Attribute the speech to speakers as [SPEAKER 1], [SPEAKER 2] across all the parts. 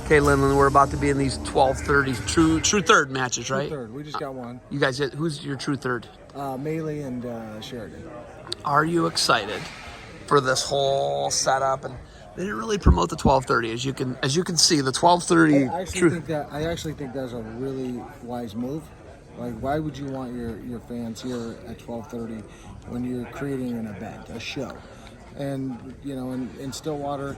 [SPEAKER 1] Okay, Lindland, we're about to be in these 12:30 true third matches, right?
[SPEAKER 2] True third. We just got one.
[SPEAKER 1] You guys, who's your true third?
[SPEAKER 2] Melee and Sheridan.
[SPEAKER 1] Are you excited for this whole setup? And they didn't really promote the 12:30, as you can see. The 12:30.
[SPEAKER 2] I actually think that's a really wise move. Like, why would you want your fans here at 12:30 when you're creating an event, a show? And in Stillwater,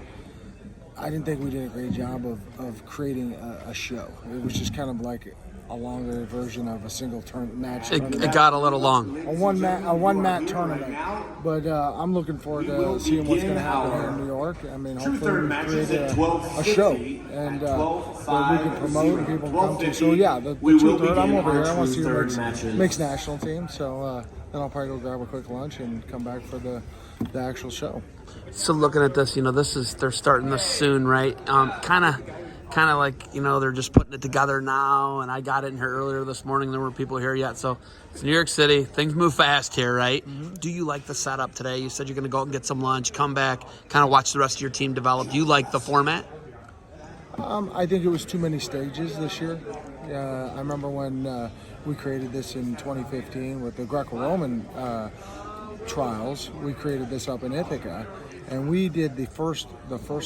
[SPEAKER 2] I didn't think we did a great job of creating a show. It was just kind of like a longer version of a single match.
[SPEAKER 1] It got a little long.
[SPEAKER 2] A one mat tournament. But I'm looking forward to seeing what's going to happen here in New York. I mean, hopefully we create a show and that we can promote and people can come to. So yeah, the true third, I'm over here. I want to see who makes national team. So then I'll probably go grab a quick lunch and come back for the actual show.
[SPEAKER 1] So looking at this, they're starting this soon, right? Kind of like, they're just putting it together now, and I got in here earlier this morning. There weren't people here yet, so it's New York City. Things move fast here, right? Mm-hmm. Do you like the setup today? You said you're going to go out and get some lunch, come back, kind of watch the rest of your team develop. Do you like the format?
[SPEAKER 2] I think it was too many stages this year. I remember when we created this in 2015 with the Greco-Roman trials. We created this up in Ithaca, and we did the first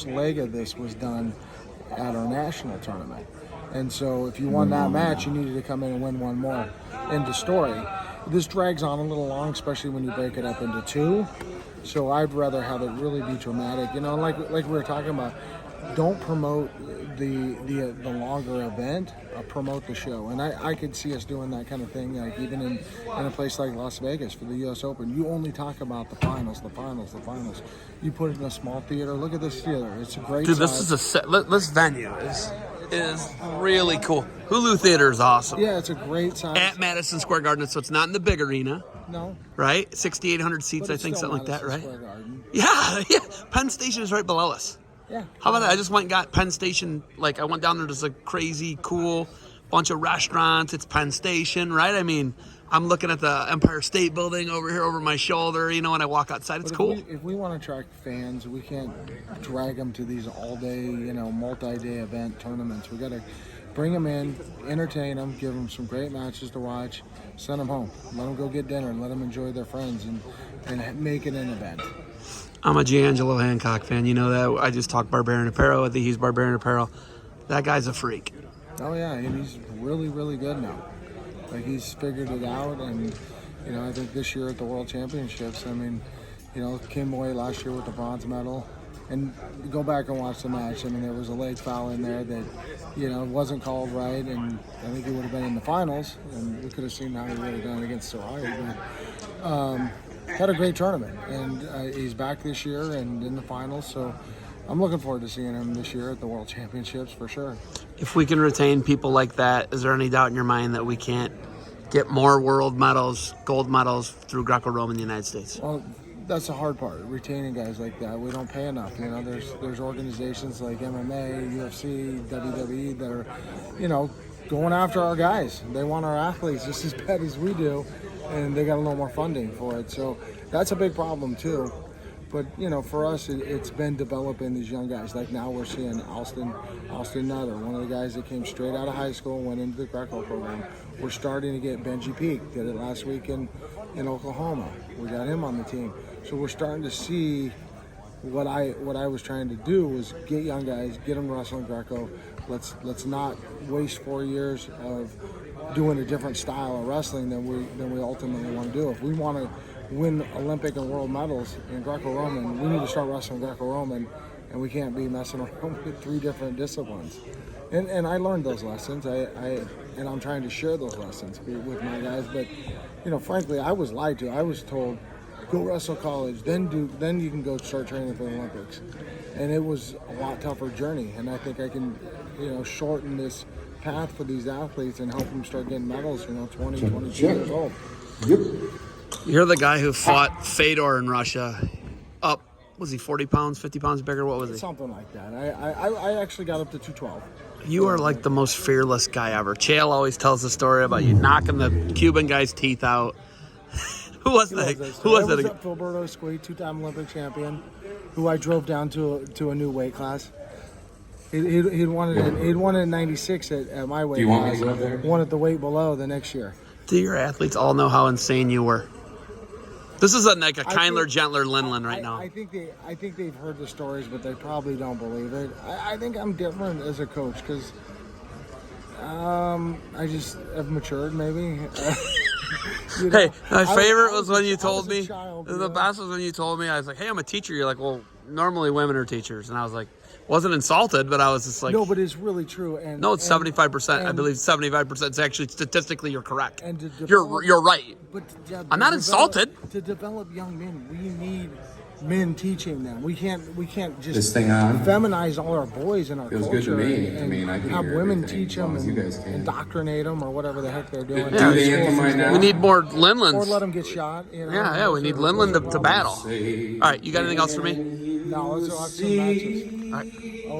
[SPEAKER 2] leg of this was done at our national tournament. And so if you won that match, you needed to come in and win one more. End of story. This drags on a little long, especially when you break it up into two. So I'd rather have it really be dramatic. Like we were talking about, don't promote the longer event, promote the show. And I could see us doing that kind of thing, like even in a place like Las Vegas for the U.S. Open. You only talk about the finals. You put it in a small theater. Look at this theater. It's a great
[SPEAKER 1] Dude,
[SPEAKER 2] size.
[SPEAKER 1] This venue is really cool. Hulu Theater is awesome.
[SPEAKER 2] Yeah, it's a great size.
[SPEAKER 1] At Madison Square Garden, so it's not in the big arena.
[SPEAKER 2] No.
[SPEAKER 1] Right? 6,800 seats, I think, something like that, right?
[SPEAKER 2] Square Garden.
[SPEAKER 1] Yeah. Penn Station is right below us.
[SPEAKER 2] Yeah.
[SPEAKER 1] How about that? I just went and got Penn Station. Like, I went down there. There's a crazy, cool bunch of restaurants. It's Penn Station, right? I mean, I'm looking at the Empire State Building over here over my shoulder, when I walk outside. It's cool.
[SPEAKER 2] If we want to attract fans, we can't drag them to these all-day, multi-day event tournaments. We got to bring them in, entertain them, give them some great matches to watch, send them home. Let them go get dinner, let them enjoy their friends, and make it an event.
[SPEAKER 1] I'm a D'Angelo Hancock fan. You know that. I just talked Barbarian Apparel. I think he's Barbarian Apparel. That guy's a freak.
[SPEAKER 2] Oh, yeah, and he's really, really good now. Like, he's figured it out, and, I think this year at the World Championships, came away last year with the bronze medal. And go back and watch the match. There was a late foul in there that, wasn't called right, and I think he would have been in the finals, and we could have seen how he would have done against Soraya. But had a great tournament, and he's back this year and in the finals, so I'm looking forward to seeing him this year at the World Championships for sure.
[SPEAKER 1] If we can retain people like that, is there any doubt in your mind that we can't get more world medals, gold medals through Greco-Roman in the United States?
[SPEAKER 2] Well, that's the hard part, retaining guys like that. We don't pay enough. There's organizations like MMA, UFC, WWE that are, going after our guys. They want our athletes just as bad as we do, and they got a little more funding for it. So that's a big problem too. But, for us, it's been developing these young guys. Like now we're seeing Austin Nutter, one of the guys that came straight out of high school and went into the Greco program. We're starting to get Benji Peak, did it last week in Oklahoma. We got him on the team. So we're starting to see what I was trying to do was get young guys, get them wrestling Greco. Let's not waste 4 years of doing a different style of wrestling than we ultimately want to do. If we want to win Olympic and world medals in Greco-Roman, we need to start wrestling Greco-Roman, and we can't be messing around with 3 different disciplines. And I learned those lessons. And I'm trying to share those lessons with my guys. But frankly, I was lied to. I was told, go wrestle college, then you can go start training for the Olympics. And it was a lot tougher journey. And I think I can shorten this path for these athletes and help them start getting medals. 20, 22 years old.
[SPEAKER 3] Yep.
[SPEAKER 1] You're the guy who fought Fedor in Russia. Was he 40 pounds, 50 pounds bigger? What was he?
[SPEAKER 2] Something like that. I actually got up to 212.
[SPEAKER 1] You are like the most fearless guy ever. Chael always tells the story about you knocking the Cuban guy's teeth out. Who was that? Who was that?
[SPEAKER 2] Filberto Squee, 2-time Olympic champion, who I drove down to a new weight class. He'd won it in '96 at my weight.
[SPEAKER 3] Do you want me to go up there?
[SPEAKER 2] Won at the weight below the next year.
[SPEAKER 1] Do your athletes all know how insane you were? This is like a kinder, gentler Lindland right now.
[SPEAKER 2] I think they've heard the stories, but they probably don't believe it. I think I'm different as a coach because I just have matured, maybe. You know,
[SPEAKER 1] Hey, my favorite was when you told me.
[SPEAKER 2] Child,
[SPEAKER 1] The best was when you told me. I was like, "Hey, I'm a teacher." You're like, "Well, normally women are teachers," and I was like, wasn't insulted, but I was just like,
[SPEAKER 2] no, but it's really true. And
[SPEAKER 1] no, it's 75%. I believe 75%. It's actually statistically, you're correct.
[SPEAKER 2] And to
[SPEAKER 1] You're right.
[SPEAKER 2] But
[SPEAKER 1] I'm not insulted.
[SPEAKER 2] To develop young men, we need men teaching them. We can't just
[SPEAKER 3] This thing on?
[SPEAKER 2] feminize all our boys in our
[SPEAKER 3] Feels
[SPEAKER 2] culture
[SPEAKER 3] good to me.
[SPEAKER 2] and
[SPEAKER 3] I mean, I can
[SPEAKER 2] have
[SPEAKER 3] hear
[SPEAKER 2] women
[SPEAKER 3] everything
[SPEAKER 2] teach
[SPEAKER 3] as long
[SPEAKER 2] them
[SPEAKER 3] as you
[SPEAKER 2] and
[SPEAKER 3] guys can.
[SPEAKER 2] indoctrinate them or whatever the heck they're doing.
[SPEAKER 3] Do the anthem right now.
[SPEAKER 1] We need more
[SPEAKER 2] Or
[SPEAKER 1] Lindlands.
[SPEAKER 2] let them get shot. You know?
[SPEAKER 1] Yeah, we need Lindland to battle. All right, you got anything else for me?
[SPEAKER 2] No, let's watch some matches.
[SPEAKER 1] All right.